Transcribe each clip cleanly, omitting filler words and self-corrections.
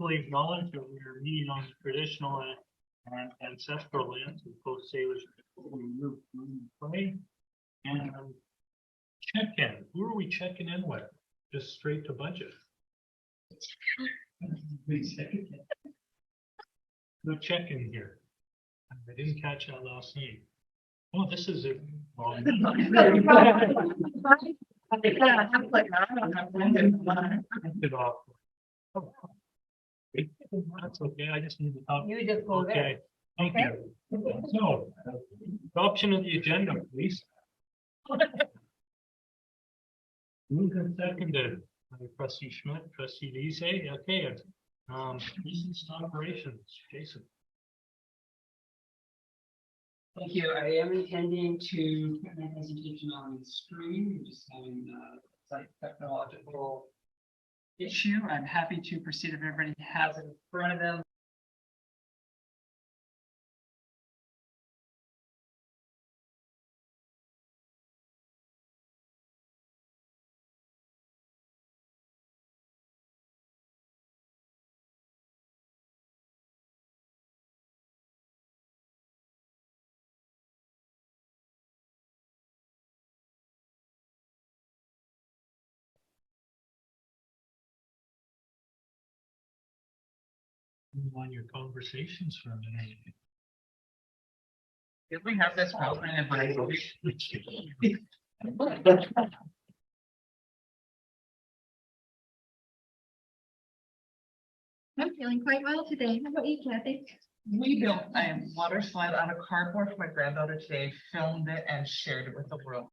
respectfully acknowledge that we are meeting on traditional and ancestral lands of both Salish and check-in. Who are we checking in with? Just straight to budget. No check-in here. I didn't catch that last name. Oh, this is it. That's okay. I just need to talk. You just go there. Okay, thank you. So, adoption of the agenda, please. Moved and seconded by Trustee Schmidt, Trustee Lise. Okay, business operations, Jason. Thank you. I am intending to put my presentation on screen. We're just having a slight technological issue. I'm happy to proceed if everybody has it in front of them. Move on your conversations for a minute. If we have this program, I'm feeling quite well today. How about you, Kathy? we built a water slide out of cardboard for my granddaughter today, filmed it and shared it with the world.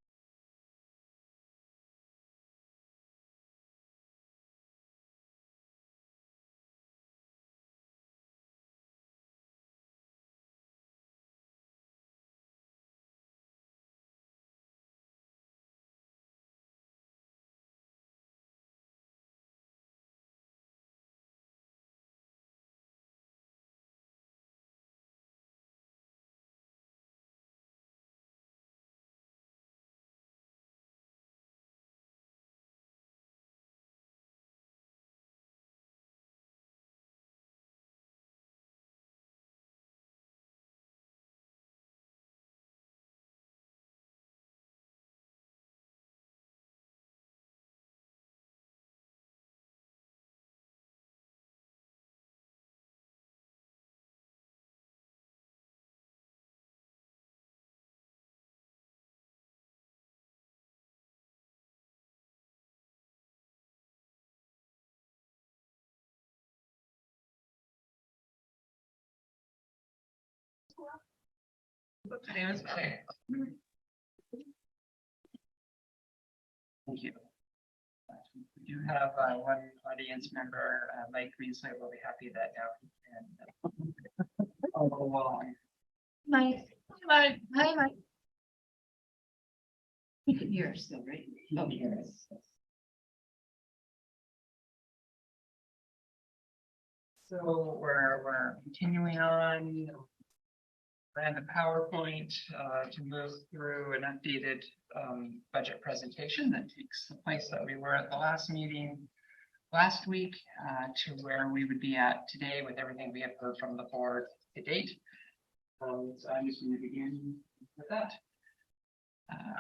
Thank you. We do have one audience member, Mike Greensley, will be happy that now he can. Oh, well. Mike. Hi, Mike. You can hear us still, right? Oh, yes. So we're continuing on. Ran the PowerPoint to move through an updated budget presentation that takes the place that we were at the last meeting last week to where we would be at today with everything we have heard from the board to date. So I'm just going to begin with that.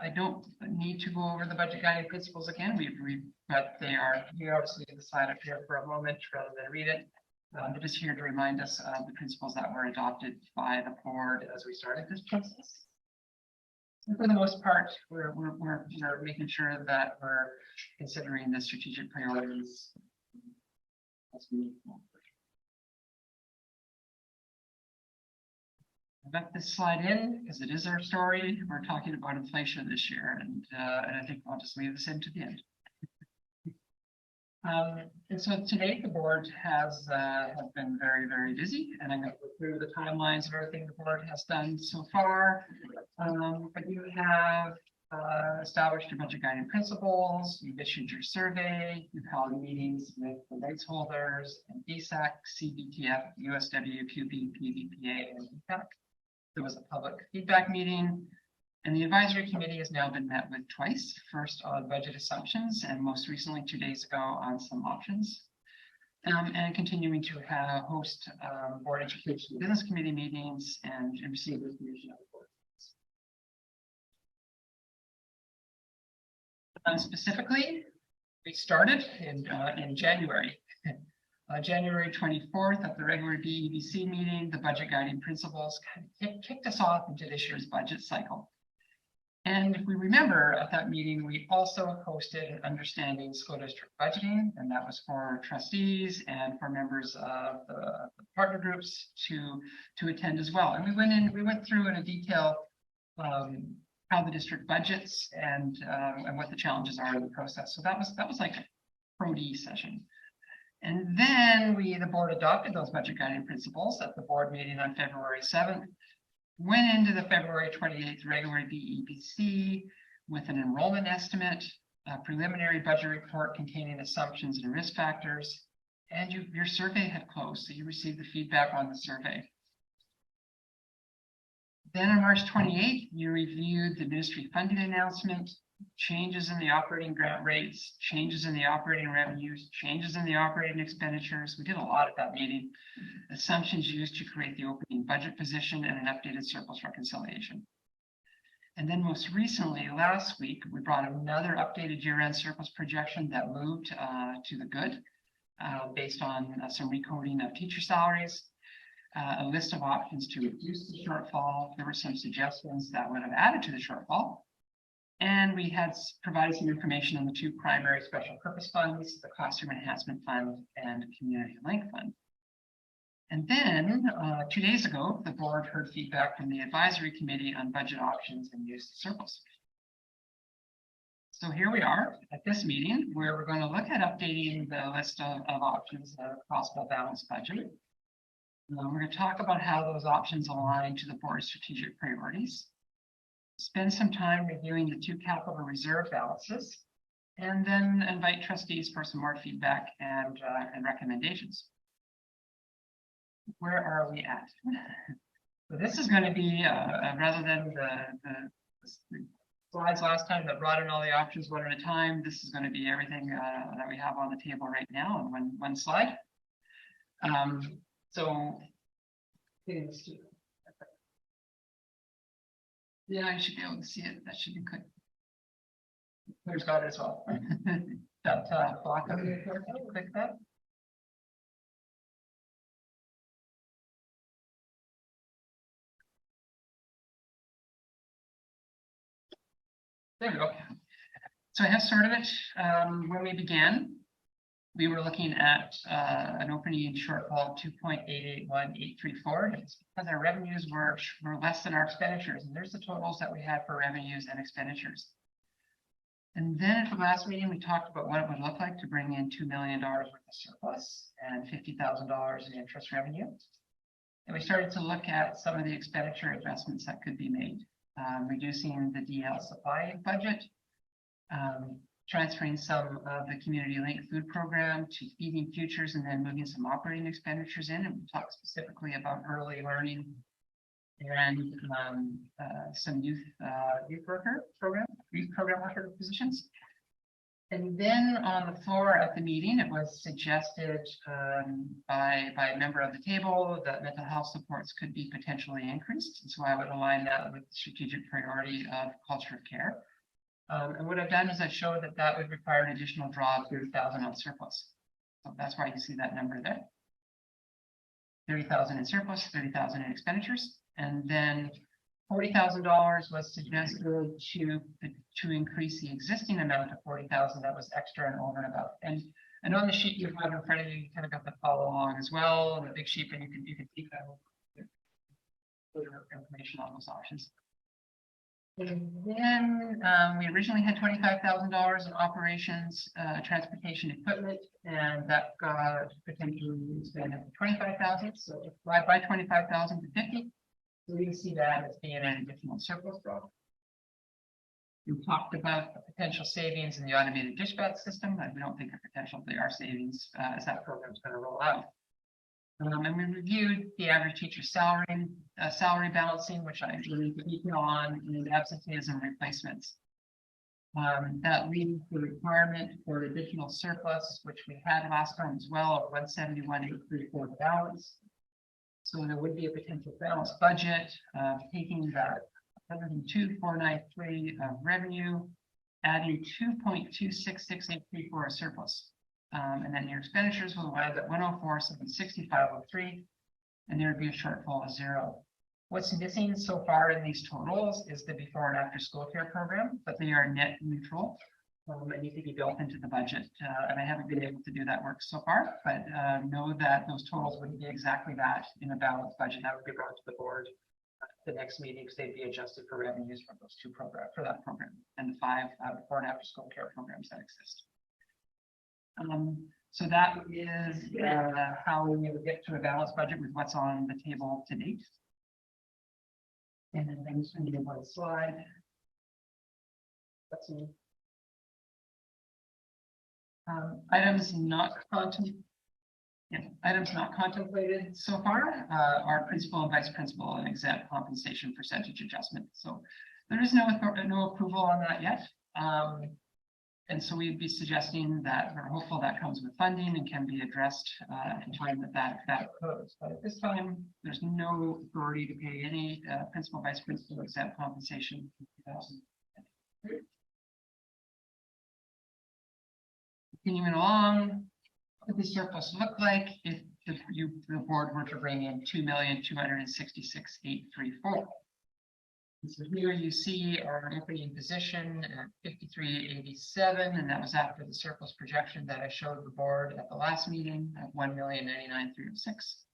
I don't need to go over the budget guiding principles again. But they are here, obviously, to the side up here for a moment rather than read it. I'm just here to remind us of the principles that were adopted by the board as we started this process. And for the most part, we're making sure that we're considering the strategic priorities as we move forward. I got this slide in because it is our story. We're talking about inflation this year, and I think I'll just leave this in to the end. And so today the board has been very, very busy, and I'm going to go through the timelines of everything the board has done so far. But you have established your budget guiding principles, you've issued your survey, you've held meetings with the rights holders and DSAC, CBTF, USW, QB, PVPA, and DPAC. There was a public feedback meeting. And the advisory committee has now been met with twice, first on budget assumptions and most recently 2 days ago on some options. And continuing to host board education business committee meetings and receive information on the board. Specifically, we started in January. January 24th at the regular BEBC meeting, the budget guiding principles kind of kicked us off into this year's budget cycle. And if we remember at that meeting, we also hosted an understanding school district budgeting, and that was for trustees and for members of the partner groups to attend as well. And we went through in a detail how the district budgets and what the challenges are in the process. So that was like a pro-D session. And then the board adopted those budget guiding principles at the board meeting on February 7th, went into the February 28th regular BEBC with an enrollment estimate, a preliminary budget report containing assumptions and risk factors, and your survey had closed, so you received the feedback on the survey. Then on March 28th, you reviewed the ministry funding announcement, changes in the operating grant rates, changes in the operating revenues, changes in the operating expenditures. We did a lot at that meeting. Assumptions used to create the opening budget position and an updated surplus reconciliation. And then most recently, last week, we brought another updated year-end surplus projection that moved to the good based on some recoding of teacher salaries, a list of options to reduce the shortfall. There were some suggestions that would have added to the shortfall. And we had provided some information on the two primary special purpose funds, the Classroom Enhancement Fund and Community Link Fund. And then 2 days ago, the board heard feedback from the advisory committee on budget options and use of surplus. So here we are at this meeting where we're going to look at updating the list of options of possible balanced budget. We're going to talk about how those options align to the board's strategic priorities. Spend some time reviewing the two capital reserve balances, and then invite trustees for some more feedback and recommendations. Where are we at? So this is going to be rather than the slides last time that brought in all the options one at a time. This is going to be everything that we have on the table right now on one slide. So yeah, I should be able to see it. That should be good. There's got it as well. That block up here, click that. There we go. So I have started it. When we began, we were looking at an opening shortfall of 2.881834. It's because our revenues were less than our expenditures. And there's the totals that we had for revenues and expenditures. And then at the last meeting, we talked about what it would look like to bring in $2 million worth of surplus and $50,000 in interest revenue. And we started to look at some of the expenditure adjustments that could be made, reducing the DL supply budget, transferring some of the community link food program to feeding futures, and then moving some operating expenditures in. And we talked specifically about early learning and some youth program worker positions. And then on the floor at the meeting, it was suggested by a member of the table that mental health supports could be potentially increased. And so I would align that with the strategic priority of culture of care. And what I've done is I've showed that would require an additional draw of 30,000 on surplus. So that's why you see that number there. 30,000 in surplus, 30,000 in expenditures, and then $40,000 was suggested to increase the existing amount of 40,000 that was extra and over and above. And on the sheet you have in front of you, you kind of got the follow along as well, and the big sheet, and you can see that information on those options. And then we originally had $25,000 in operations, transportation equipment, and that got potentially expanded to 25,000. So divide by 25,000 to 50. So we can see that as being an additional surplus draw. We talked about the potential savings in the automated dispatch system, and we don't think there are savings as that program is going to roll out. And we reviewed the average teacher salary balancing, which I really detail on, and absenteeism replacements. That leaves the requirement for additional surplus, which we had last time as well, of 171,834 balance. So there would be a potential balanced budget, taking that 102,493 of revenue, adding 2.266834 surplus. And then your expenditures will land at 104,765.03, and there would be a shortfall of 0. What's missing so far in these totals is the before and after school care program, but they are net neutral. And need to be built into the budget, and I haven't been able to do that work so far, but know that those totals wouldn't be exactly that in a balanced budget. That would be brought to the board at the next meeting, because they'd be adjusted for revenues from those two programs, for that program, and the 5 before and after school care programs that exist. So that is how we would get to a balanced budget with what's on the table to date. And then I'm just going to do one slide. Let's see. Items not contemplated so far are principal and vice principal and exempt compensation percentage adjustment. So there is no approval on that yet. And so we'd be suggesting that we're hopeful that comes with funding and can be addressed at the time that occurs. But at this time, there's no authority to pay any principal, vice principal exempt compensation in 2023. Continuing along, what does the surplus look like if the board were to bring in 2,266,834? So here you see our opening position at 53.87, and that was after the surplus projection that I showed the board at the last meeting at 1,099,306.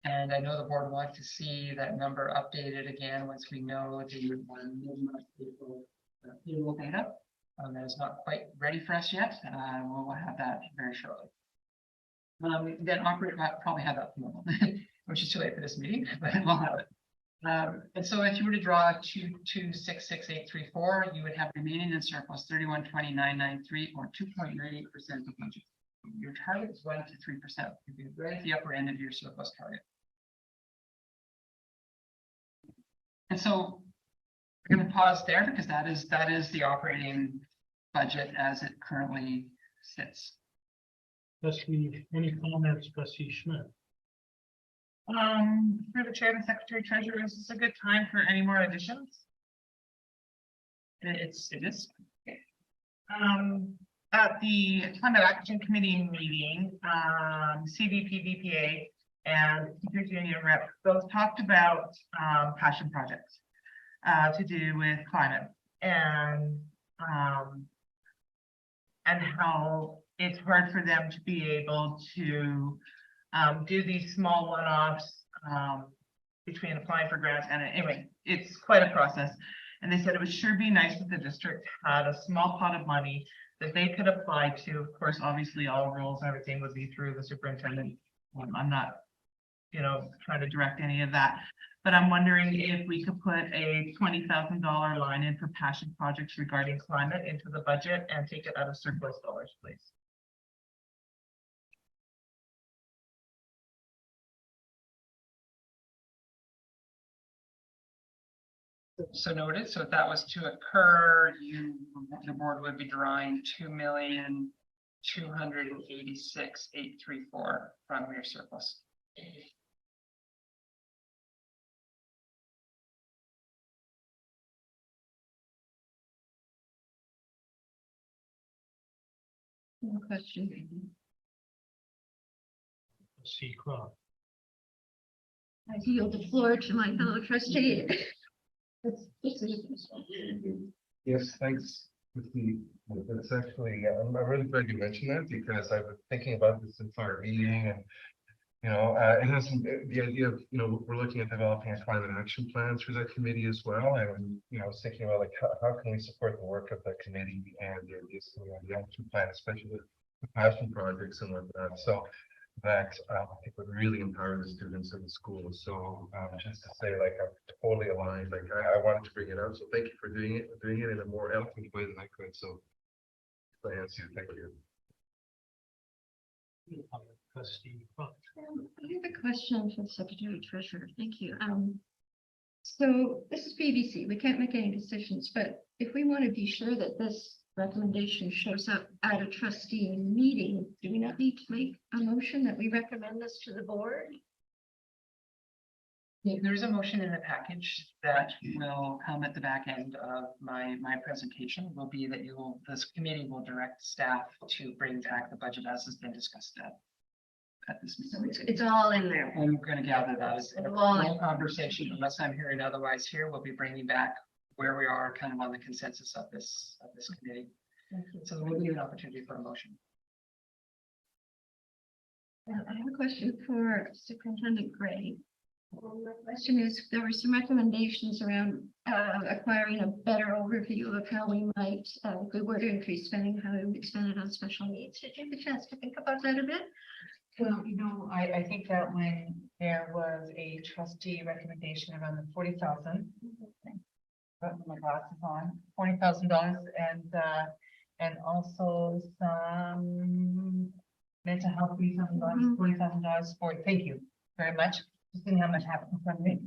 And I know the board wants to see that number updated again once we know the payroll data. That is not quite ready for us yet. We'll have that very shortly. Then operate, probably have that tomorrow, which is too late for this meeting, but we'll have it. And so if you were to draw 2,266,834, you would have remaining in surplus 31,2993 or 2.98% of budget. Your target is 1 to 3%. You'd be right at the upper end of your surplus target. And so we're going to pause there because that is the operating budget as it currently sits. Trustee, any comments, Trustee Schmidt? Through the chair and secretary treasurer, is this a good time for any more additions? It is. At the Climate Action Committee meeting, CVP, VPA, and teachers union rep, both talked about passion projects to do with climate and how it's hard for them to be able to do these small one-offs between applying for grants and anyway, it's quite a process. And they said it would sure be nice if the district had a small pot of money that they could apply to. Of course, obviously all rules and everything would be through the superintendent. I'm not, trying to direct any of that, but I'm wondering if we could put a $20,000 line in for passion projects regarding climate into the budget and take it out of surplus dollars, please. So noted. So if that was to occur, the board would be drawing 2,286,834 from your surplus. No question. Trustee Croft. I yield the floor to my fellow trustee. Yes, thanks. That's actually, I'm really glad you mentioned that because I've been thinking about this since our meeting and, it has the idea of, we're looking at developing a climate action plan through that committee as well. And, I was thinking about like, how can we support the work of the committee and the action plan, especially with the passion projects and whatnot. So that I think would really empower the students in the school. So just to say, like, I'm totally aligned. Like I wanted to bring it up. So thank you for doing it in a more eloquent way than I could. So I answer you. Thank you. Trustee Croft. I have a question for the secretary treasurer. Thank you. So this is BBC. We can't make any decisions, but if we want to be sure that this recommendation shows up at a trustee meeting, do we not need to make a motion that we recommend this to the board? There's a motion in the package that will come at the back end of my presentation, will be that this committee will direct staff to bring back the budget as has been discussed at this So meeting. it's all in there. I'm gonna gather that as a Well, full conversation, unless I'm hearing otherwise here, we'll be bringing back where we are kind of on the consensus of this committee. So there will be an opportunity for a motion. I have a question for Superintendent Gray. My question is, there were some recommendations around acquiring a better overview of how we might, if we were to increase spending, how we would spend it on special needs. Did you have a chance to think about that a bit? Well, I think that when there was a trustee recommendation around the 40,000. Put my glasses on, $40,000 and also some mental health reasons, $40,000 for, thank you very much. Just didn't have much happen in front of me.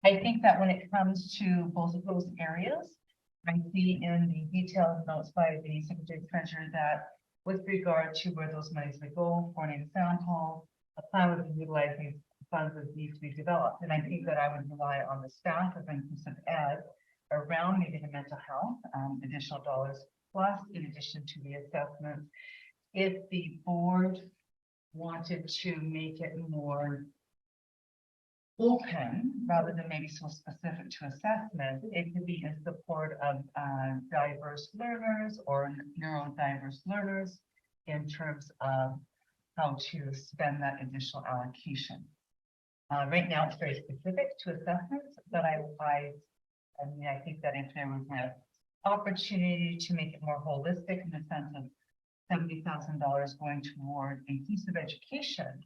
I think that when it comes to both of those areas, I see in the detailed notes by the Secretary Treasurer that with regard to where those monies would go for an example, a plan would be utilizing funds that need to be developed. And I think that I would rely on the staff of inclusive ed around maybe the mental health, additional dollars plus in addition to the assessment. If the board wanted to make it more open rather than maybe so specific to assessment, it could be in support of diverse learners or neurodiverse learners in terms of how to spend that additional allocation. Right now, it's very specific to assessments, but I mean, I think that if there was an opportunity to make it more holistic in the sense of $70,000 going toward inclusive education,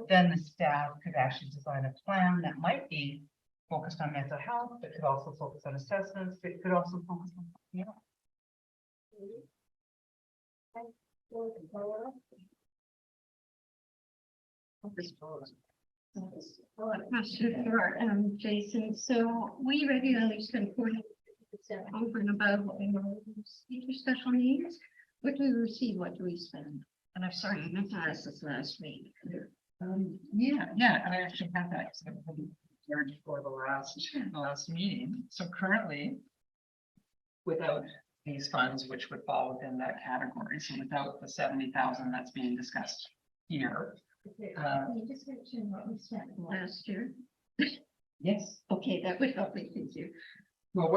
then the staff could actually design a plan that might be focused on mental health, but could also focus on assessments, it could also focus on something else. Question for Jason. So we regularly spend 40% over and above what we normally receive for special needs. What do we receive? What do we spend? And I'm sorry, I meant to ask this last week. Yeah, and I actually have that learned for the last meeting. So currently, without these funds, which would fall within that category, so without the 70,000 that's being discussed here. Can you just mention what we spent last year? Yes. Okay, that would help me. Thank you. Well,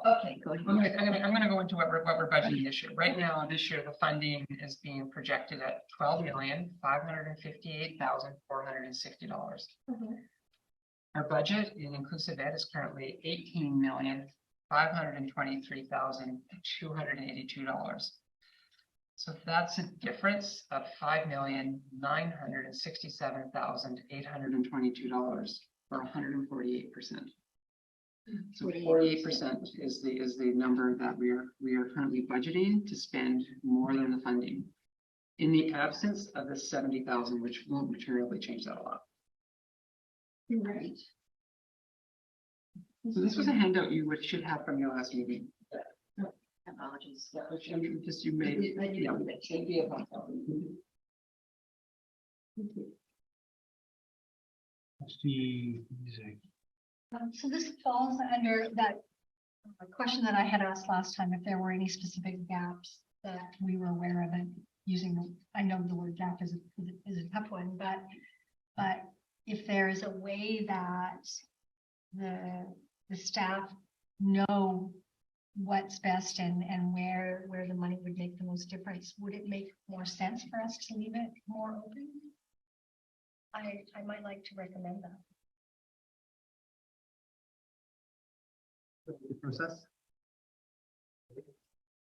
Okay, go ahead. I'm gonna go into what we're budgeting this year. Right now, this year, the funding is being projected at $12,558,460. Our budget in inclusive ed is currently $18,523,282. So that's a difference of $5,967,822 or 148%. So 48% is the number that we are currently budgeting to spend more than the funding. In the absence of the 70,000, which won't materially change that a lot. Right. So this was a handout you should have from your last meeting. Apologies. Yeah, which just you made. Yeah, should be a fun topic. Trustee Lezak. So this falls under that question that I had asked last time, if there were any specific gaps that we were aware of, and using, I know the word gap is a tough one, but if there is a way that the staff know what's best and where the money would make the most difference, would it make more sense for us to leave it more open? I might like to recommend that.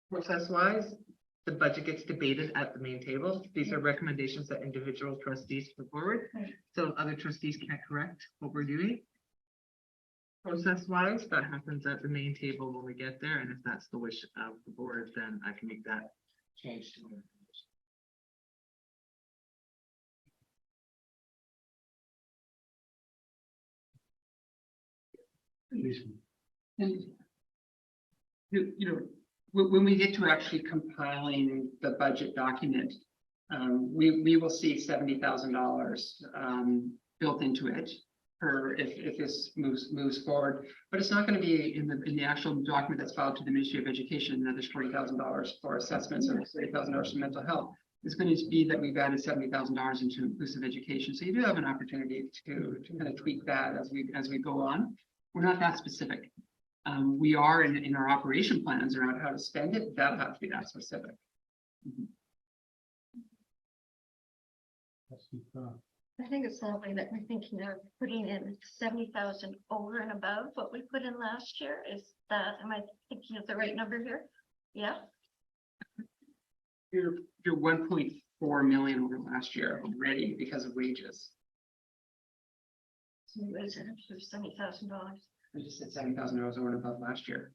Process wise, the budget gets debated at the main table. These are recommendations that individual trustees put forward. Right. So other trustees can correct what we're doing. Process wise, that happens at the main table when we get there. And if that's the wish of the board, then I can make that change to And when we get to actually compiling the budget document, we will see $70,000 built into it for if this moves forward. But it's not going to be in the actual document that's filed to the Ministry of Education that there's $40,000 for assessments or $30,000 for mental health. It's going to be that we've added $70,000 into inclusive education. So you do have an opportunity to kind of tweak that as we go on. We're not that specific. We are in our operation plans around how to spend it. That'll have to be that specific. I think it's lovely that we're thinking of putting in 70,000 over and above what we put in last year. Am I thinking of the right number here? Yeah. You're 1.4 million over last year already because of wages. So what is it? $70,000. I just said $7,000 over and above last year.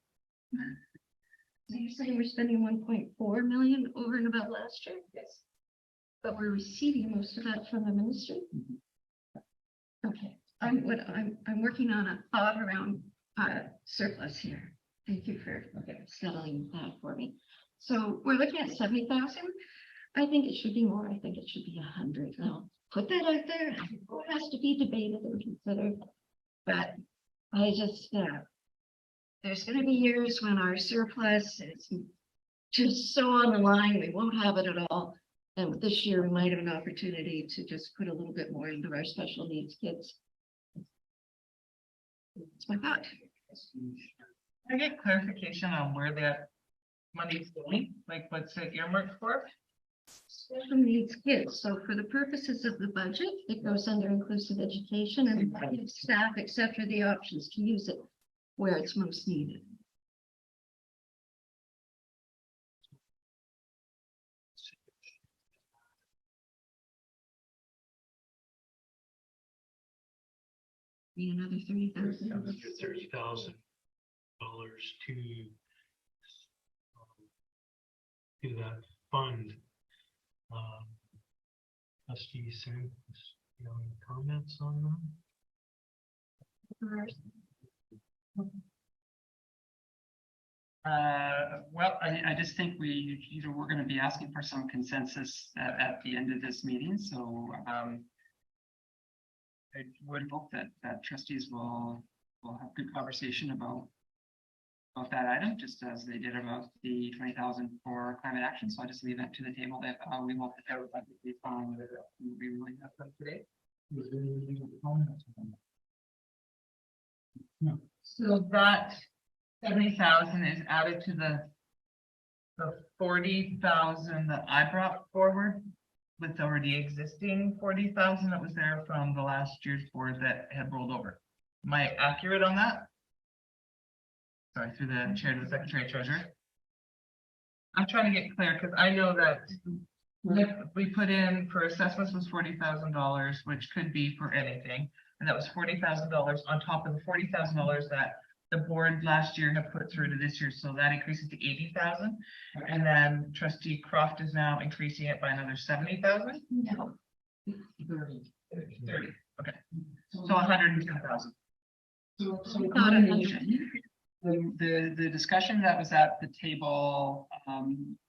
So you're saying we're spending 1.4 million over and above last year? Yes. But we're receiving most of that from the ministry? Okay, I'm working on a thought around surplus here. Thank you for settling that for me. So we're looking at 70,000. I think it should be more. I think it should be 100. Now, put that out there. It has to be debated and considered. But I just, there's going to be years when our surplus is just so on the line, we won't have it at all. And this year we might have an opportunity to just put a little bit more into our special needs kids. That's my thought. Can I get clarification on where that money's going? Like what's it earmarked for? Special needs kids. So for the purposes of the budget, it goes under inclusive education and gives staff, etc., the options to use it where it's most needed. Be another $30,000. $30,000 to that fund. Trustee Sam, you know, any comments on that? Well, I just think we're going to be asking for some consensus at the end of this meeting. So I would hope that trustees will have good conversation about that item, just as they did about the 20,000 for climate action. So I just leave that to the table that we will put out based on we really have done today. No. So that 70,000 is added to the 40,000 that I brought forward with already existing 40,000 that was there from the last year's board that had rolled over. Am I accurate on that? Sorry, through the chair to the secretary treasurer. I'm trying to get clear because I know that we put in for assessments was $40,000, which could be for anything, and that was $40,000 on top of the $40,000 that the board last year had put through to this year, so that increases to 80,000. And then Trustee Croft is now increasing it by another 70,000. No. 30. Okay, so 110,000. So Not 100. the discussion that was at the table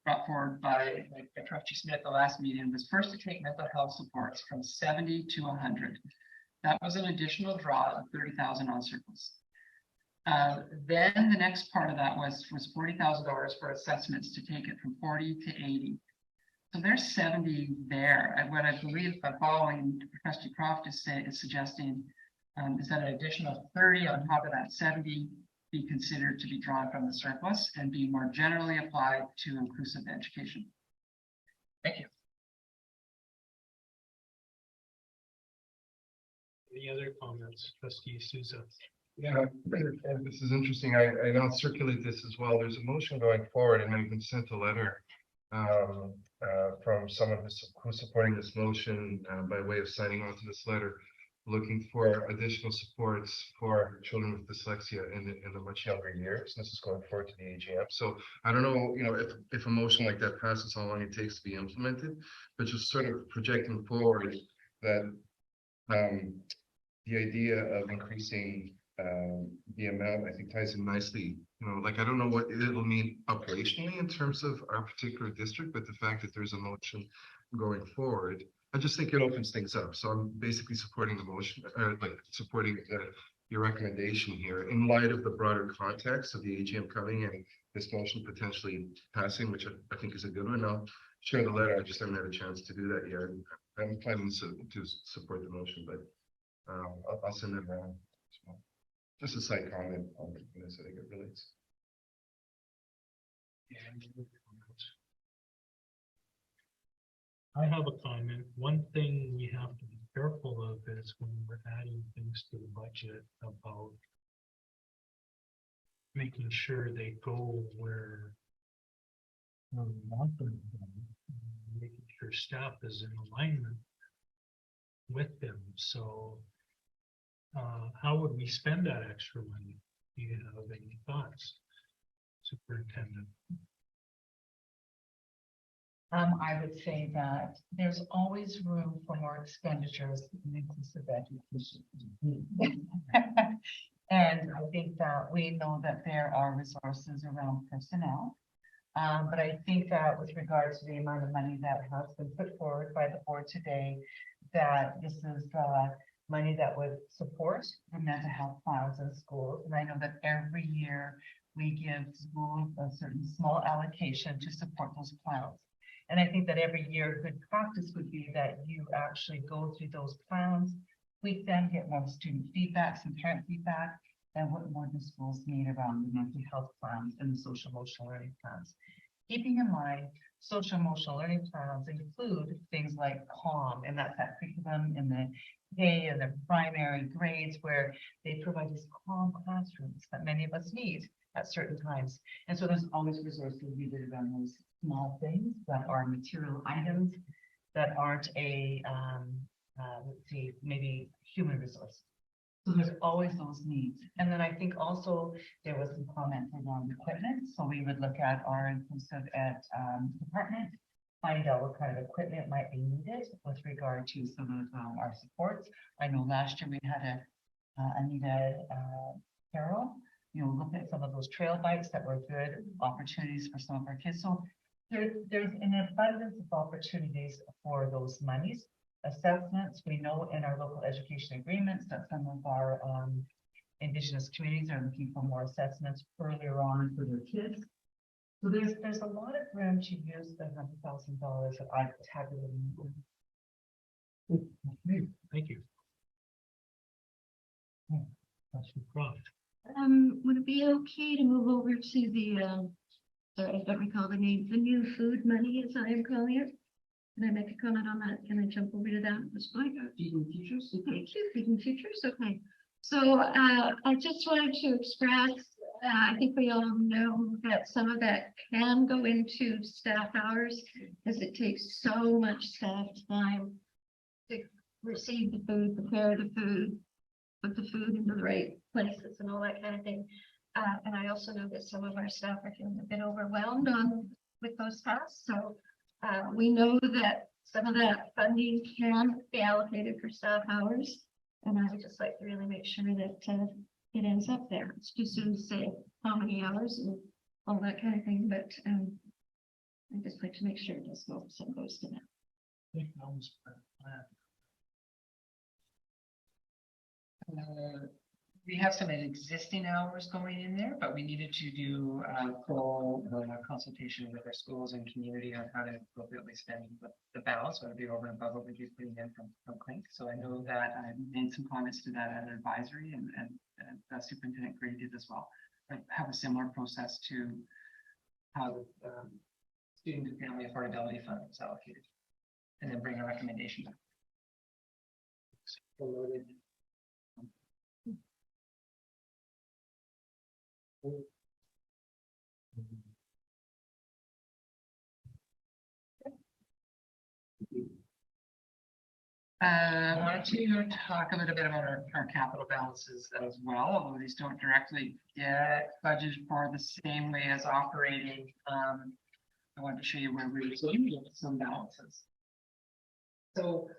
brought forward by Trustee Smith the last meeting was first to take mental health supports from 70 to 100. That was an additional draw of 30,000 on surplus. Then the next part of that was $40,000 for assessments to take it from 40 to 80. So there's 70 there. And what I believe by following Trustee Croft is suggesting is that an additional 30 on top of that 70 be considered to be drawn from the surplus and be more generally applied to inclusive education. Thank you. Any other comments, Trustee Souza? Yeah, and this is interesting. I now circulate this as well. There's a motion going forward, and I've been sent a letter from someone who's supporting this motion by way of signing on to this letter, looking for additional supports for children with dyslexia in the much younger years. This is going forward to the AGM. So I don't know, you know, if a motion like that passes, how long it takes to be implemented, but just sort of projecting forward that the idea of increasing the amount, I think, ties in nicely, you know, like, I don't know what it'll mean operationally in terms of our particular district, but the fact that there's a motion going forward, I just think it opens things up. So I'm basically supporting the motion, or like supporting your recommendation here in light of the broader context of the AGM coming and this motion potentially passing, which I think is a good one. I'll share the letter. I just haven't had a chance to do that yet. I'm planning to support the motion, but I'll send it around. So, just a side comment on this, I think it relates. I have a comment. One thing we have to be careful of is when we're adding things to the budget about making sure they go where we want them to go, and making sure staff is in alignment with them. So how would we spend that extra money? Do you have any thoughts, Superintendent? I would say that there's always room for more expenditures in inclusive education. And I think that we know that there are resources around personnel. But I think that with regards to the amount of money that has been put forward by the board today, that this is money that would support the mental health plans in schools. And I know that every year we give schools a certain small allocation to support those plans. And I think that every year good practice would be that you actually go through those plans, tweak them, get more student feedback, some parent feedback, and what more the schools need around the mental health plans and the social emotional learning plans. Keeping in mind, social emotional learning plans include things like CALM, and that's that curriculum in the K and the primary grades where they provide these calm classrooms that many of us need at certain times. And so there's always resources needed around those small things that are material items that aren't a, let's see, maybe human resource. So there's always those needs. And then I think also there was some comment around equipment. So we would look at our inclusive ed department, find out what kind of equipment might be needed with regard to some of our supports. I know last year we had Anita Carroll, you know, look at some of those trail bikes that were good opportunities for some of our kids. So there's an abundance of opportunities for those monies. Assessments, we know in our local education agreements that some of our Indigenous communities are looking for more assessments earlier on for their kids. So there's a lot of room to use the $100,000 that I've tabulated. Thank you. Councilor Croft. Would it be okay to move over to the, sorry, I don't recall the name, the new food money, as I am calling it? Can I make a comment on that? Can I jump over to that at this point? Feeding teachers. Thank you, feeding teachers. Okay. So I just wanted to express, I think we all know that some of that can go into staff hours, because it takes so much staff time to receive the food, prepare the food, put the food into the right places and all that kind of thing. And I also know that some of our staff are feeling a bit overwhelmed with those tasks. So we know that some of that funding can be allocated for staff hours. And I would just like to really make sure that it ends up there. It's too soon to say how many hours and all that kind of thing, but I just like to make sure it does go, some goes to that. I think that was planned. We have some existing hours going in there, but we needed to do full consultation with our schools and community on how to appropriately spend the balance, whether it be over and above what we'd be putting in from Clink. So I know that I made some comments to that at advisory, and Superintendent Gray did as well. I have a similar process to how the student and family affordability fund is allocated, and then bring a recommendation back. I wanted to talk a little bit about our capital balances as well, although these don't directly get budgeted for the same way as operating. I wanted to show you where we're seeing some balances. So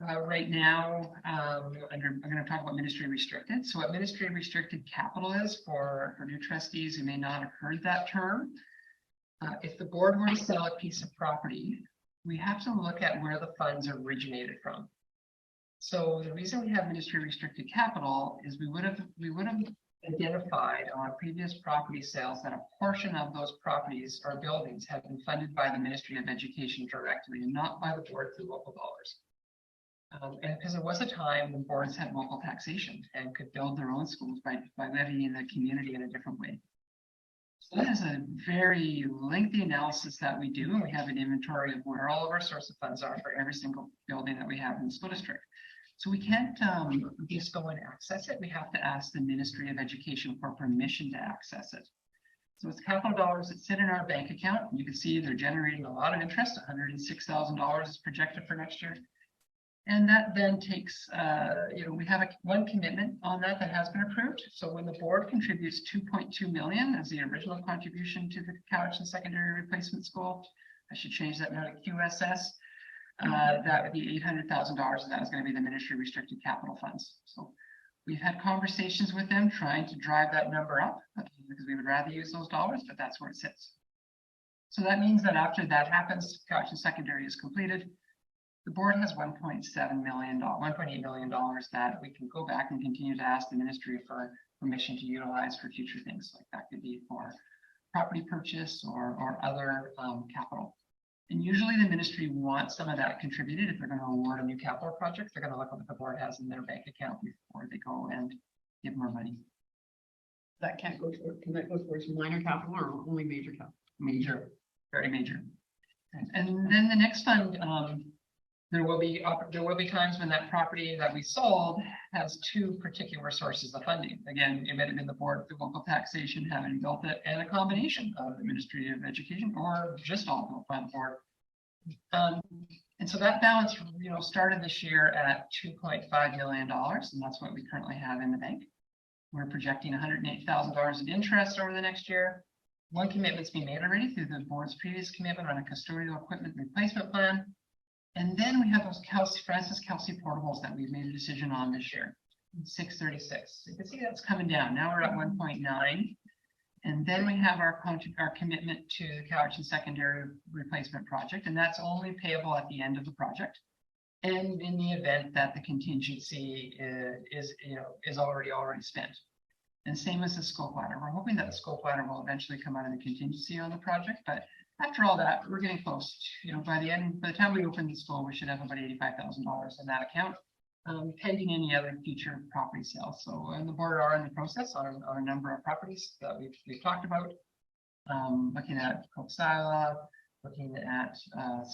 Right now, I'm going to talk about ministry restricted. So what ministry restricted capital is for new trustees who may not have heard that term. If the board were to sell a piece of property, we have to look at where the funds originated from. So the reason we have ministry restricted capital is we would have identified on previous property sales that a portion of those properties or buildings have been funded by the Ministry of Education directly and not by the board through local dollars. And because there was a time when boards had local taxation and could build their own schools by levying the community in a different way. So that is a very lengthy analysis that we do, and we have an inventory of where all of our source of funds are for every single building that we have in the school district. So we can't just go and access it. We have to ask the Ministry of Education for permission to access it. So it's capital dollars that sit in our bank account. You can see they're generating a lot of interest. $106,000 is projected for next year. And that then takes, we have one commitment on that has been approved. So when the board contributes 2.2 million as the original contribution to the Cowichan Secondary Replacement School, I should change that now to QSS. That would be $800,000, and that was going to be the ministry restricted capital funds. So we've had conversations with them trying to drive that number up because we would rather use those dollars, but that's where it sits. So that means that after that happens, Cowichan Secondary is completed. The board has $1.7 million, $1.8 million that we can go back and continue to ask the ministry for permission to utilize for future things. Like that could be for property purchase or other capital. And usually the ministry wants some of that contributed. If they're going to award a new capital project, they're going to look at what the board has in their bank account before they go and give more money. That can't go toward, can that go towards minor capital or only major capital? Major, very major. And then the next fund, there will be times when that property that we sold has two particular sources of funding. Again, it might have been the board through local taxation having built it, and a combination of the Ministry of Education or just all built by the board. And so that balance, started this year at $2.5 million, and that's what we currently have in the bank. We're projecting $108,000 in interest over the next year. One commitment's been made already through the board's previous commitment on a custodial equipment replacement plan. And then we have those Francis Kelsey portables that we've made a decision on this year, 636. You can see that's coming down. Now we're at 1.9. And then we have our commitment to the Cowichan Secondary Replacement Project, and that's only payable at the end of the project. And in the event that the contingency is already spent. And same as the scope ladder. We're hoping that the scope ladder will eventually come out of the contingency on the project, but after all that, we're getting close. By the time we open the school, we should have about $85,000 in that account, pending any other future property sales. So, and the board are in the process on a number of properties that we've talked about, looking at Coxsala, looking at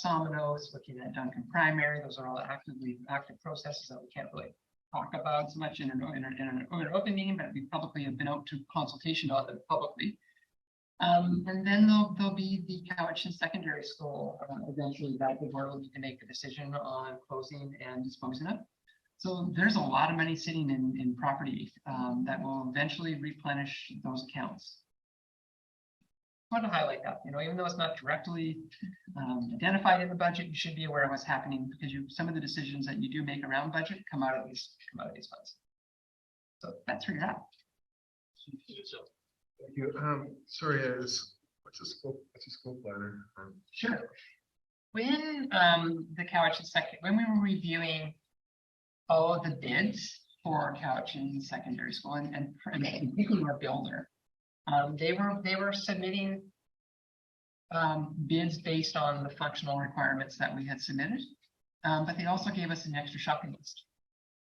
Somenos, looking at Duncan Primary. Those are all active processes that we can't really talk about so much in an open meeting, but we publicly have been out to consultation on them publicly. And then there'll be the Cowichan Secondary School eventually that the board will need to make the decision on closing and disposing of. So there's a lot of money sitting in property that will eventually replenish those accounts. I want to highlight that, even though it's not directly identified in the budget, you should be aware of what's happening because some of the decisions that you do make around budget come out of these funds. So that's where you're at. Thank you. Sorry, what's a scope ladder? Sure. When the Cowichan when we were reviewing all of the bids for Cowichan Secondary School and picking our builder, they were submitting bids based on the functional requirements that we had submitted, but they also gave us an extra shopping list.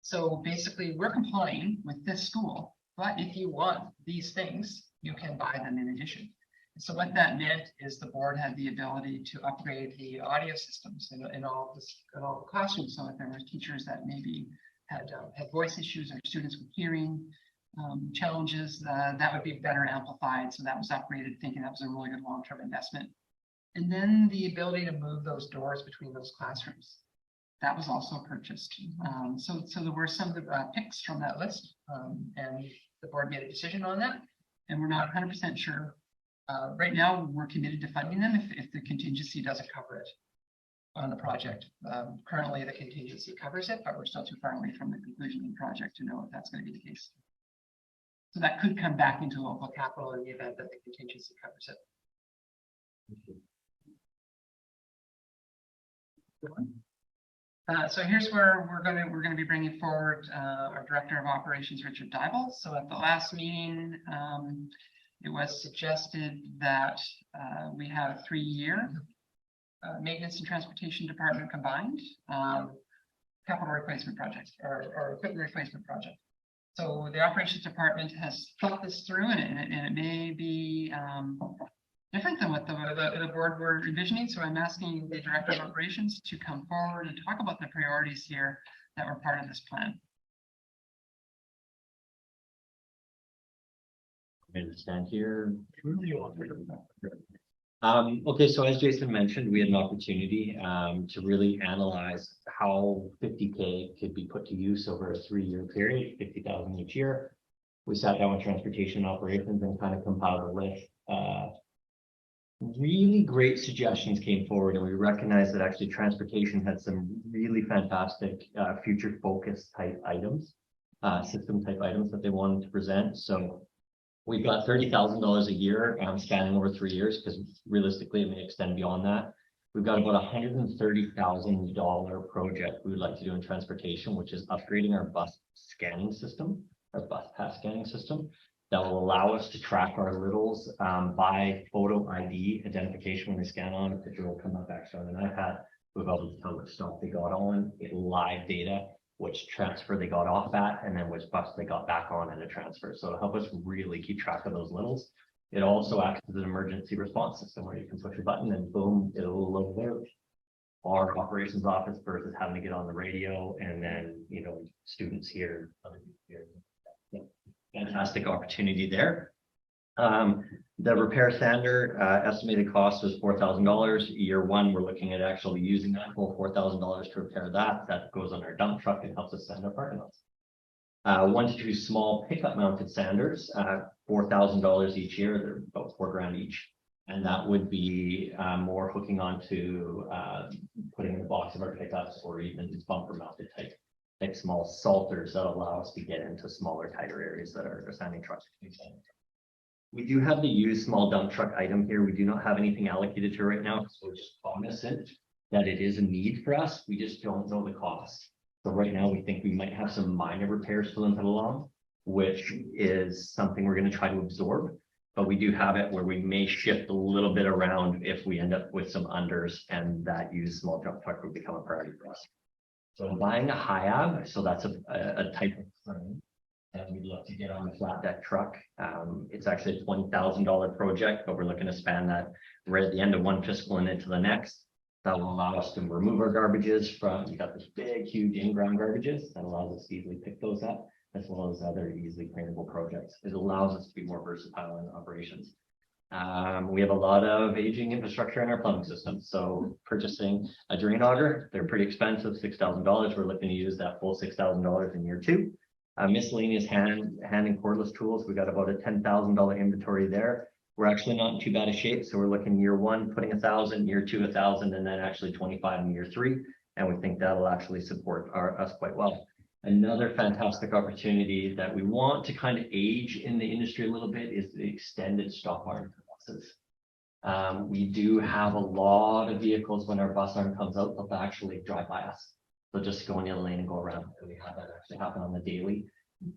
So basically, we're complying with this school, but if you want these things, you can buy them in addition. So what that meant is the board had the ability to upgrade the audio systems in all the classrooms. So if there were teachers that maybe had voice issues or students with hearing challenges, that would be better amplified. So that was upgraded, thinking that was a really good long-term investment. And then the ability to move those doors between those classrooms. That was also purchased. So there were some picks from that list, and the board made a decision on that. And we're not 100% sure. Right now, we're committed to funding them if the contingency doesn't cover it. on the project. Currently, the contingency covers it, but we're still too far away from the conclusion of the project to know if that's going to be the case. So that could come back into local capital in the event that the contingency covers it. So here's where we're gonna be bringing forward our Director of Operations, Richard Dybel. So at the last meeting, it was suggested that we have a 3-year maintenance and transportation department combined capital replacement project or equipment replacement project. So the operations department has thought this through, and it may be different than what the board were envisioning. So I'm asking the Director of Operations to come forward and talk about the priorities here that were part of this plan. I understand here. Really want Okay, so as Jason mentioned, we had an opportunity to really analyze how 50K could be put to use over a 3-year period, 50,000 each year. We sat down with transportation operations and kind of compiled a list. Really great suggestions came forward, and we recognized that actually transportation had some really fantastic future focus type items, system type items that they wanted to present. So we've got $30,000 a year spanning over 3 years, because realistically it may extend beyond that. We've got about $130,000 project we would like to do in transportation, which is upgrading our bus scanning system, our bus pass scanning system. That will allow us to track our littles by photo ID identification when they scan on. A picture will come up actually on an iPad. We'll be able to tell which stop they got on, get live data, which transfer they got off at, and then which bus they got back on in a transfer. So it'll help us really keep track of those littles. It also acts as an emergency response system where you can push a button and boom, it'll alert our operations office versus having to get on the radio and then, you know, students here, other people here. Yeah. Fantastic opportunity there. The repair sander estimated cost was $4,000. Year one, we're looking at actually using that full $4,000 to repair that. That goes on our dump truck and helps us sand our parking lots. 1 to 2 small pickup mounted sanders, $4,000 each year. They're about $4,000 each. And that would be more hooking onto putting in the box of our pickups, or even bumper mounted type small salters that allow us to get into smaller, tighter areas that our sanding trucks can be sanding. We do have the used small dump truck item here. We do not have anything allocated to right now, so we're just cognizant that it is a need for us. We just don't know the cost. So right now we think we might have some minor repairs to limp it along, which is something we're going to try to absorb. But we do have it where we may shift a little bit around if we end up with some unders, and that used small dump truck would become a priority for us. So I'm buying a HIAB, so that's a type of frame that we'd love to get on a flat deck truck. It's actually a $20,000 project, but we're looking to span that right at the end of one fiscal and into the next. That will allow us to remove our garbages from, we got this big, huge in-ground garbages that allows us to easily pick those up, as well as other easily cleanable projects. It allows us to be more versatile in operations. We have a lot of aging infrastructure in our plumbing system. So purchasing a drain auger, they're pretty expensive, $6,000. We're looking to use that full $6,000 in year 2. Miscellaneous hand and cordless tools. We got about a $10,000 inventory there. We're actually not in too bad a shape. So we're looking year 1, putting 1,000, year 2, 1,000, and then actually 25 in year 3. And we think that'll actually support us quite well. Another fantastic opportunity that we want to kind of age in the industry a little bit is the extended stop arm for buses. We do have a lot of vehicles when our bus arm comes out, they'll actually drive by us. They'll just go in the other lane and go around. And we have that actually happen on the daily.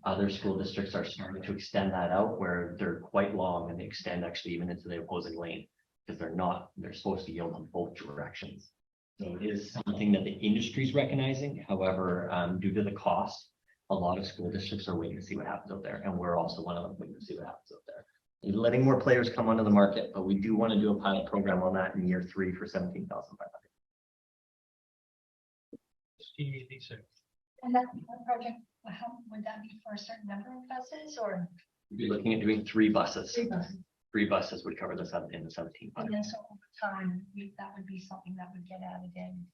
Other school districts are starting to extend that out where they're quite long, and they extend actually even into the opposing lane, because they're supposed to yield on both directions. So it is something that the industry is recognizing. However, due to the cost, a lot of school districts are waiting to see what happens out there. And we're also one of them waiting to see what happens out there. And letting more players come onto the market, but we do want to do a pilot program on that in year 3 for $17,500. And that project, how would that be for a certain number of buses, or? We'd be looking at doing 3 buses. 3 buses. 3 buses would cover this up in the 17. And then so over time, that would be something that would get added in.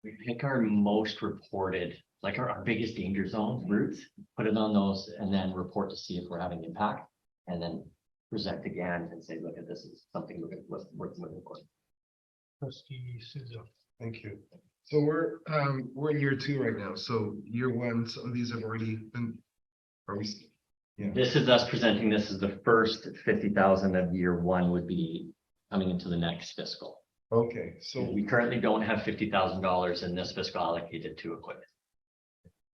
We pick our most reported, like our biggest danger zone routes, put it on those, and then report to see if we're having impact, and then present again and say, look, at this is something worth moving forward. Trustee Souza. Thank you. So we're in year 2 right now. So year 1, some of these have already been, are we? Yeah. This is us presenting, this is the first 50,000 of year 1 would be coming into the next fiscal. Okay, so We currently don't have $50,000 in this fiscal allocated to equipment.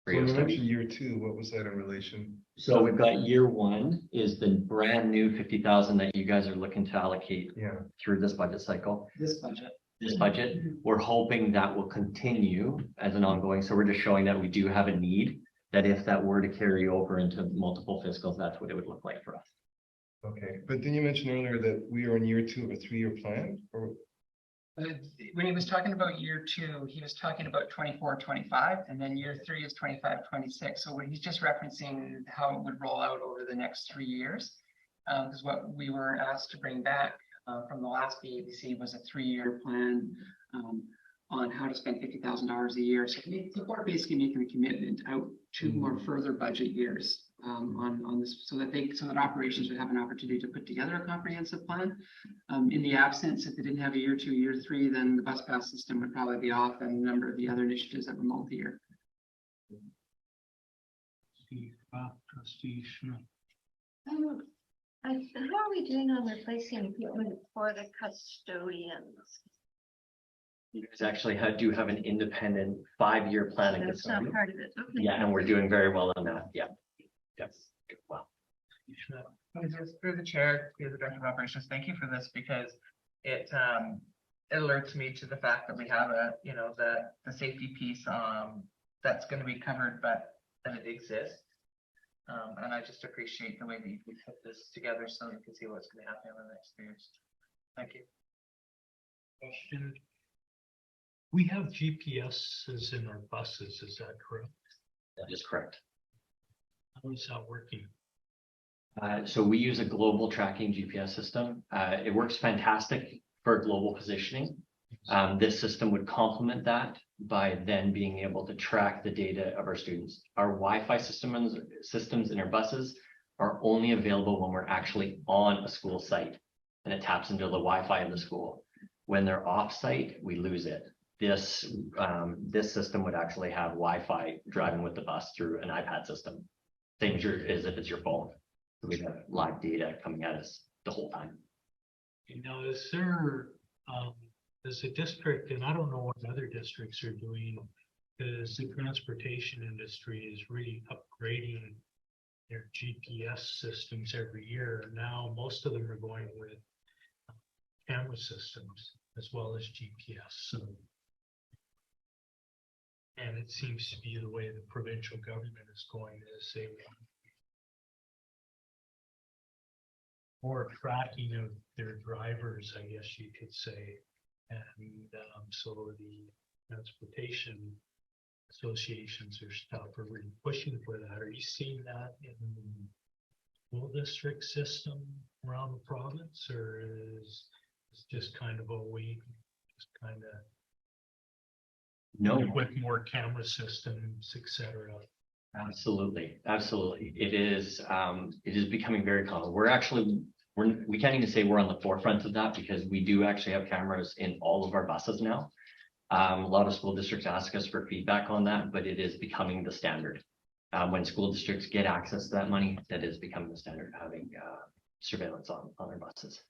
so when you mentioned year 2, what was that in relation? So we've got year 1 is the brand new 50,000 that you guys are looking to allocate Yeah, through this budget cycle. This budget. This budget, we're hoping that will continue as an ongoing, so we're just showing that we do have a need, that if that were to carry over into multiple fiscals, that's what it would look like for us. okay. But then you mentioned earlier that we are in year 2 of a 3-year plan, or? When he was talking about year 2, he was talking about 24, 25, and then year 3 is 25, 26. So when he's just referencing how it would roll out over the next 3 years. Because what we were asked to bring back from the last BEBC was a 3-year plan on how to spend $50,000 a year. So the board basically making a commitment out 2 more further budget years on this, so that operations would have an opportunity to put together a comprehensive plan. In the absence, if they didn't have a year 2, year 3, then the bus pass system would probably be off, and a number of the other initiatives that were multi-year. Trustee Schmidt. How are we doing on replacing equipment for the custodians? You guys actually do have an independent 5-year planning. That's not part of it, okay. Yeah, and we're doing very well on that. Yeah. Yes. Well, Just through the chair, through the director of operations, thank you for this, because it alerts me to the fact that we have the safety piece that's going to be covered, but that it exists. And I just appreciate the way that you put this together so you can see what's going to happen in the next 3 years. Thank you. Question. We have GPSs in our buses, is that correct? that is correct. How is that working? So we use a global tracking GPS system. It works fantastic for global positioning. This system would complement that by then being able to track the data of our students. Our Wi-Fi systems in our buses are only available when we're actually on a school site, and it taps into the Wi-Fi of the school. When they're off-site, we lose it. This system would actually have Wi-Fi driving with the bus through an iPad system, same as if it's your phone. So we have live data coming at us the whole time. Now, is there, as a district, and I don't know what other districts are doing, is the transportation industry is really upgrading their GPS systems every year. Now, most of them are going with camera systems as well as GPS. So, and it seems to be the way the provincial government is going, is they want more tracking of their drivers, I guess you could say. And so the transportation associations or stuff are really pushing for that. Are you seeing that in the school district system around the province, or is it's just kind of a wait, just kind of No, with more camera systems, etc.? absolutely. It is becoming very common. We can't even say we're on the forefront of that, because we do actually have cameras in all of our buses now. A lot of school districts ask us for feedback on that, but it is becoming the standard. When school districts get access to that money, that is becoming the standard, having surveillance on our buses.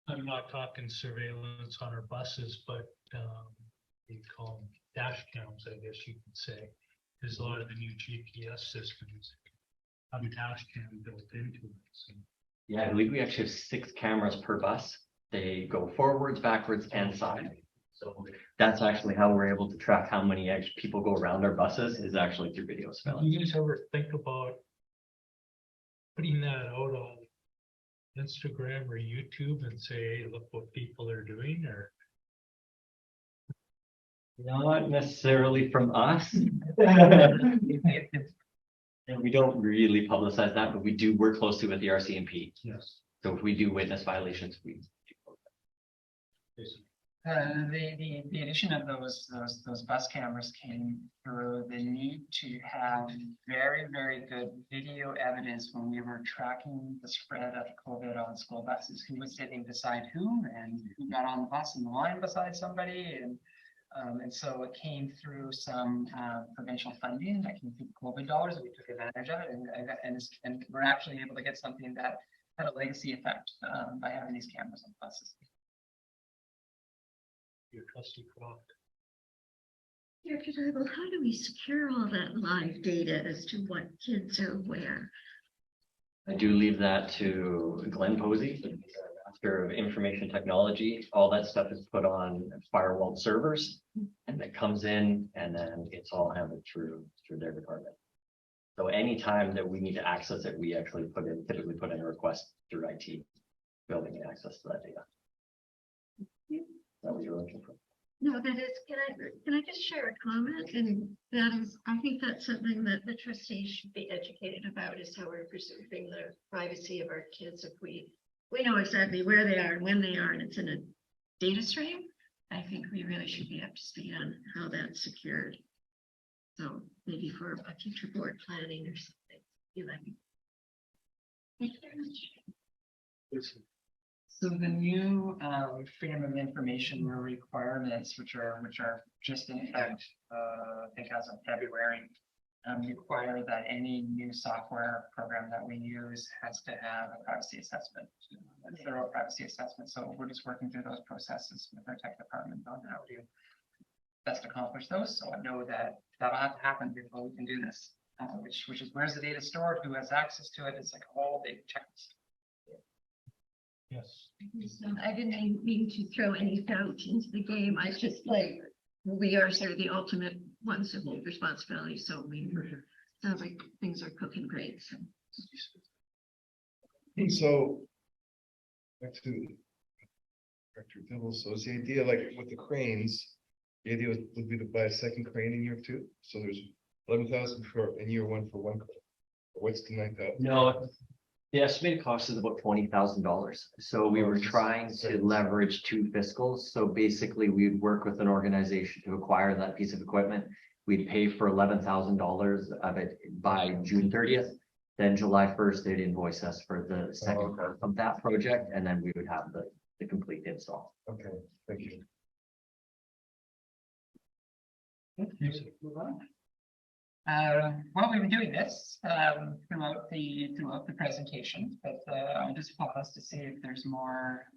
I'm not talking surveillance on our buses, but you call them dash cams, I guess you could say. There's a lot of the new GPS systems have a dash cam built into it. So. Yeah, I believe we actually have 6 cameras per bus. They go forwards, backwards, and side. So that's actually how we're able to track how many extra people go around our buses, is actually through video Do surveillance. you guys ever think about putting that out on Instagram or YouTube and say, hey, look what people are doing? Or Not necessarily from us. And we don't really publicize that, but we do work closely with the RCMP. yes. So if we do witness violations, we do. The addition of those bus cameras came through the need to have very good video evidence when we were tracking the spread of COVID on school buses, who was sitting beside whom and who got on the bus in the line beside somebody. And so it came through some provincial funding that came through COVID dollars that we took advantage of it, and we're actually able to get something that had a legacy effect by having these cameras on buses. Your trusty Croft. Dr. Daigle, how do we secure all that live data as to what kids are where? I do leave that to Glenn Posey, the Master of Information Technology. All that stuff is put on firewall servers and it comes in and then it's all handled through their department. So anytime that we need to access it, we actually typically put in a request through IT, building access to that data. That was your looking for. No, that is, can I just share a comment? And that is, I think that's something that the trustees should be educated about, is how we're preserving the privacy of our kids. If we know exactly where they are and when they are, and it's in a data stream, I think we really should be up to speed on how that's secured. So maybe for a future board planning or something. You let me. Thank you very much. So the new freedom of information requirements, which are just in effect, I think as of February, require that any new software program that we use has to have a privacy assessment, a thorough privacy assessment. So we're just working through those processes with our tech department on how to best accomplish those. So I know that that'll have to happen before we can do this. Which is, where's the data stored? Who has access to it? It's like a whole big checklist. Yes. I didn't mean to throw any doubt into the game. I just like, we are sort of the ultimate ones who hold responsibility. So we sounds like things are cooking great. So. So, back to Director Dibble. So is the idea, like with the cranes, the idea would be to buy a second crane in year 2? So there's 11,000 for in year 1 for one crane. What's the 9,000? No, the estimated cost is about $20,000. So we were trying to leverage 2 fiscals. So basically we'd work with an organization to acquire that piece of equipment. We'd pay for $11,000 of it by June 30th. Then July 1st, they'd invoice us for the second part of that project. And then we would have the complete install. Okay, thank you. Move on. Well, we've been doing this throughout the presentation, but I'll just pause to see if there's more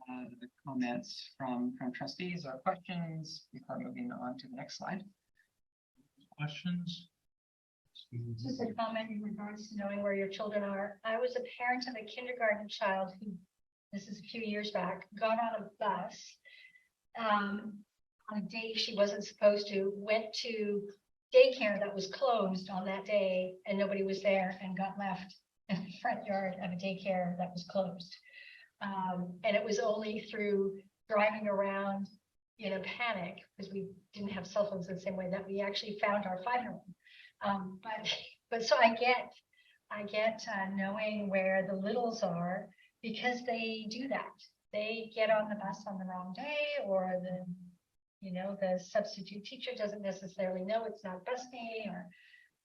comments from trustees or questions before moving on to the next slide. Questions? Just a comment in regards to knowing where your children are. I was a parent of a kindergarten child who, this is a few years back, got on a bus on a day she wasn't supposed to, went to daycare that was closed on that day, and nobody was there, and got left in the front yard of a daycare that was closed. And it was only through driving around in a panic, because we didn't have cell phones in the same way, that we actually found our 5-year-old. But so I get knowing where the littles are, because they do that. They get on the bus on the wrong day, or the substitute teacher doesn't necessarily know it's not busing, or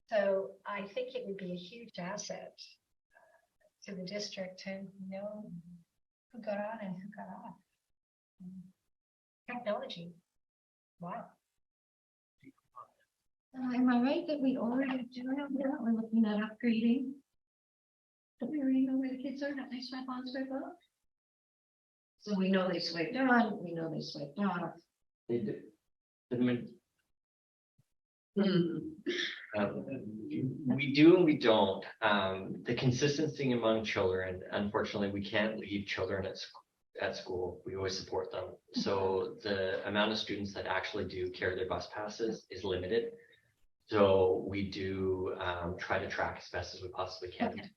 so I think it would be a huge asset to the district to know who got on and who got off. Technology. Wow. Am I right that we already do have that? We're looking at upgrading. Don't we already know where the kids are? Don't they swipe on, swipe off? So we know they swiped on, we know they swiped off. They did. We do and we don't. The consistency among children, unfortunately, we can't leave children at school. We always support them. So the amount of students that actually do carry their bus passes is limited. So we do try to track as best as we possibly can. Okay.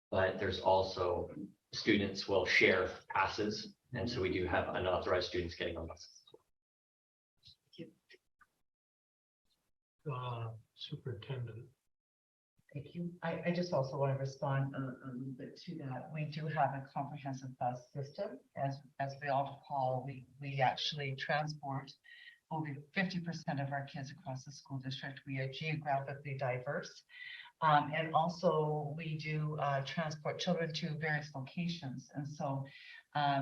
But there's also students will share passes. And so we do have unauthorized students getting on buses. Superintendent, Thank you. I just also want to respond a little bit to that. We do have a comprehensive bus system. As we all recall, we actually transport over 50% of our kids across the school district. We are geographically diverse. And also we do transport children to various locations. And so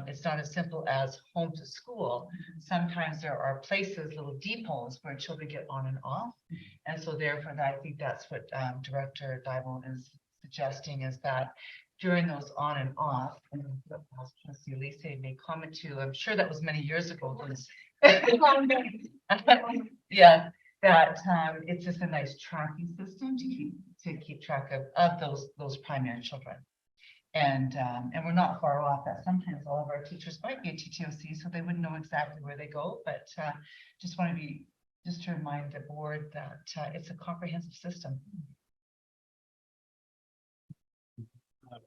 it's not as simple as home to school. Sometimes there are places, little depots where children get on and off. And so therefore, I think that's what Director Dybel is suggesting, is that during those on and off, and Trustee Elise may comment too, I'm sure that was many years ago. Yeah, that it's just a nice tracking system to keep track of those primary children. And we're not far off that. Sometimes all of our teachers might be a TTOC, so they wouldn't know exactly where they go, but just want to remind the board that it's a comprehensive system.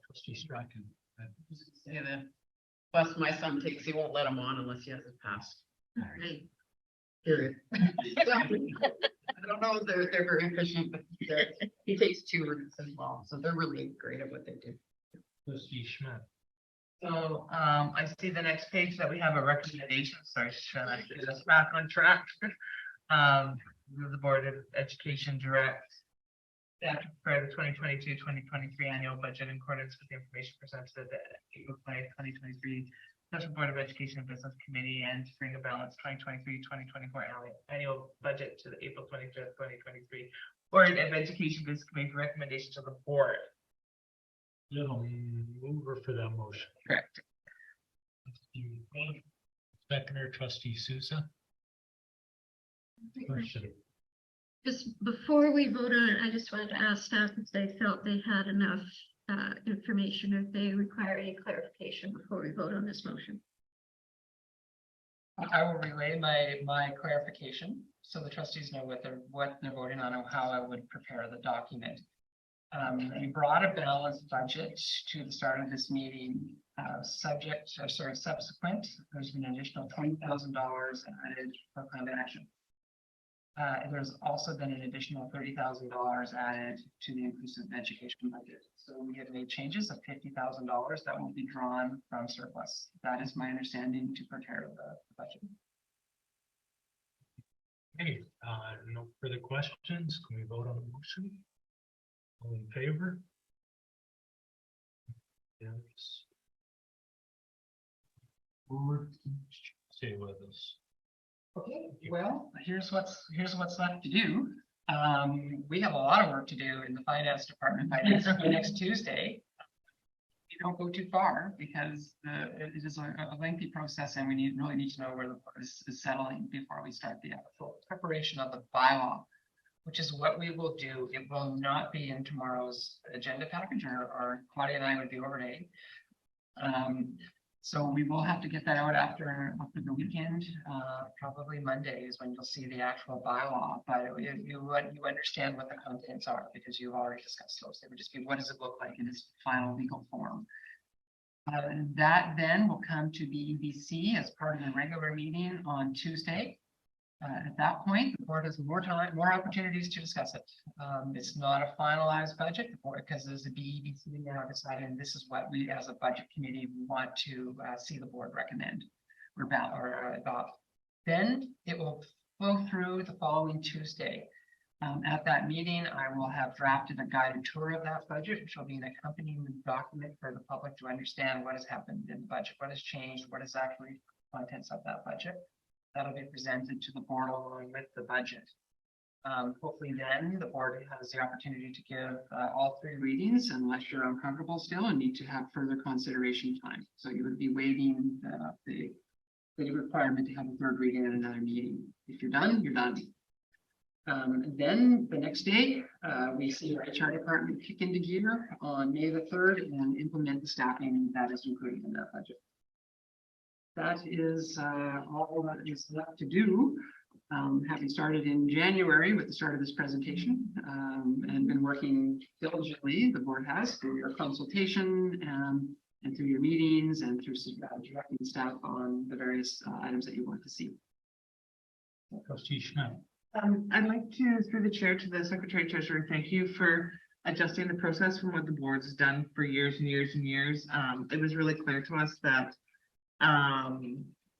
Trustee Strachan. Say the bus my son takes, he won't let him on unless he has his pass. Period. I don't know if they're very efficient, but he takes 2 routes as well, so they're really great at what they do. Trustee Schmidt. So I see the next page that we have a recommendation. Sorry, Sean, I get us back on track. The Board of Education directs staff to prepare the 2022-2023 annual budget in accordance with the information presented at the April 2023 Special Board of Education and Business Committee, and to bring a balanced 2023-2024 annual budget to the April 25th, 2023 Board of Education Business Committee recommendation to the board. Little mover for that motion. Correct. Seconder, Trustee Sousa. Question. Just before we vote on it, I just wanted to ask staff if they felt they had enough information, if they require any clarification before we vote on this motion. I will relay my clarification so the trustees know what they're voting on and how I would prepare the document. We brought a balanced budget to the start of this meeting, subsequent. There's been an additional $20,000 added for climate action. There's also been an additional $30,000 added to the inclusive education budget. So we have made changes of $50,000 that will be drawn from surplus. That is my understanding to prepare the budget. Okay, no further questions. Can we vote on the motion? All in favor? Yes. Stay with us. Okay, well, here's what's left to do. We have a lot of work to do in the finance department by next Tuesday. You don't go too far because it is a lengthy process, and we really need to know where the board is settling before we start the actual preparation of the bylaw, which is what we will do. It will not be in tomorrow's agenda package, or Claudia and I would be overnight. So we will have to get that out after the weekend. Probably Monday is when you'll see the actual bylaw, but you understand what the contents are because you've already discussed those. They would just be, what does it look like in its final legal form? That then will come to BEBC as part of the regular meeting on Tuesday. At that point, the board has more time, more opportunities to discuss it. It's not a finalized budget because there's a BEBC now deciding this is what we as a budget committee want to see the board recommend or adopt. Then it will flow through the following Tuesday. At that meeting, I will have drafted a guided tour of that budget, which will be an accompanying document for the public to understand what has happened in the budget, what has changed, what is actually the contents of that budget. That'll be presented to the board along with the budget. Hopefully then the board has the opportunity to give all 3 readings unless you're uncomfortable still and need to have further consideration time. So you would be waiving the requirement to have a 3rd reading in another meeting. If you're done, you're done. Then the next day, we see our HR department kick into gear on May the 3rd and implement the staffing that is included in that budget. That is all that is left to do. Having started in January with the start of this presentation and been working diligently, the board has, through your consultation and through your meetings and through directing staff on the various items that you want to see. Trustee Schmidt. I'd like to, through the chair, to the Secretary Treasurer, thank you for adjusting the process from what the board's done for years and years and years. It was really clear to us that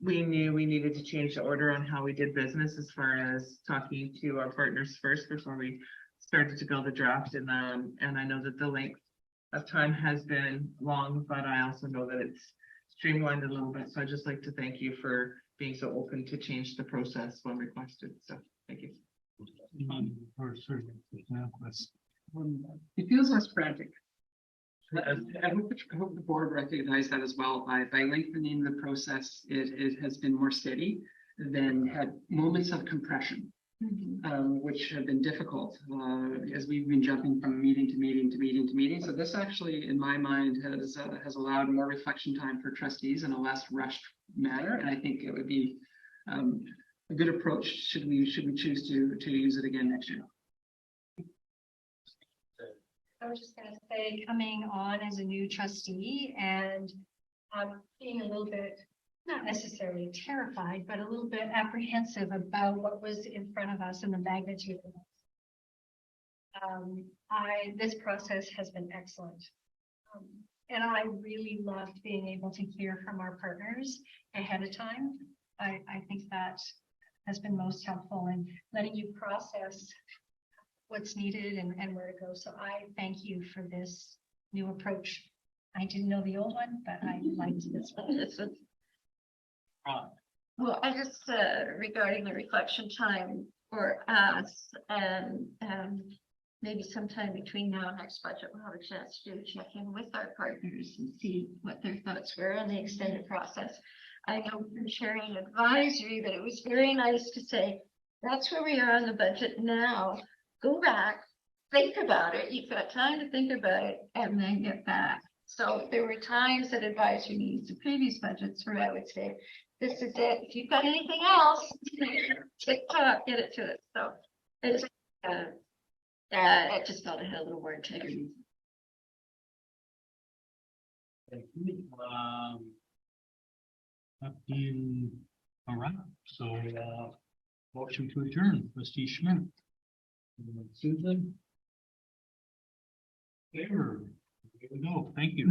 we knew we needed to change the order on how we did business as far as talking to our partners first before we started to build a draft. And I know that the length of time has been long, but I also know that it's streamlined a little bit. So I'd just like to thank you for being so open to change the process when requested. So thank you. It feels less frantic. I hope the board recognized that as well. By lengthening the process, it has been more steady than had moments of compression, which have been difficult as we've been jumping from meeting to meeting to meeting to meeting. So this actually, in my mind, has allowed more reflection time for trustees in a less rushed manner. And I think it would be a good approach should we choose to use it again next year. I was just gonna say, coming on as a new trustee and being a little bit, not necessarily terrified, but a little bit apprehensive about what was in front of us and the magnitude of it. This process has been excellent. And I really loved being able to hear from our partners ahead of time. I think that has been most helpful in letting you process what's needed and where to go. So I thank you for this new approach. I didn't know the old one, but I liked this one. Well, I just, regarding the reflection time for us and maybe sometime between now and next budget, we'll have a chance to check in with our partners and see what their thoughts were on the extended process. I know from sharing advisory that it was very nice to say, that's where we are on the budget now. Go back, think about it. You've got time to think about it and then get back. So there were times that advisory meetings to previous budgets where I would say, this is it. If you've got anything else, tick tock, get it to us. So it's I just felt it had a little more integrity. Thank you. That being all right. So motion to adjourn, trustee Schmidt. Susan. Favor. Here we go. Thank you.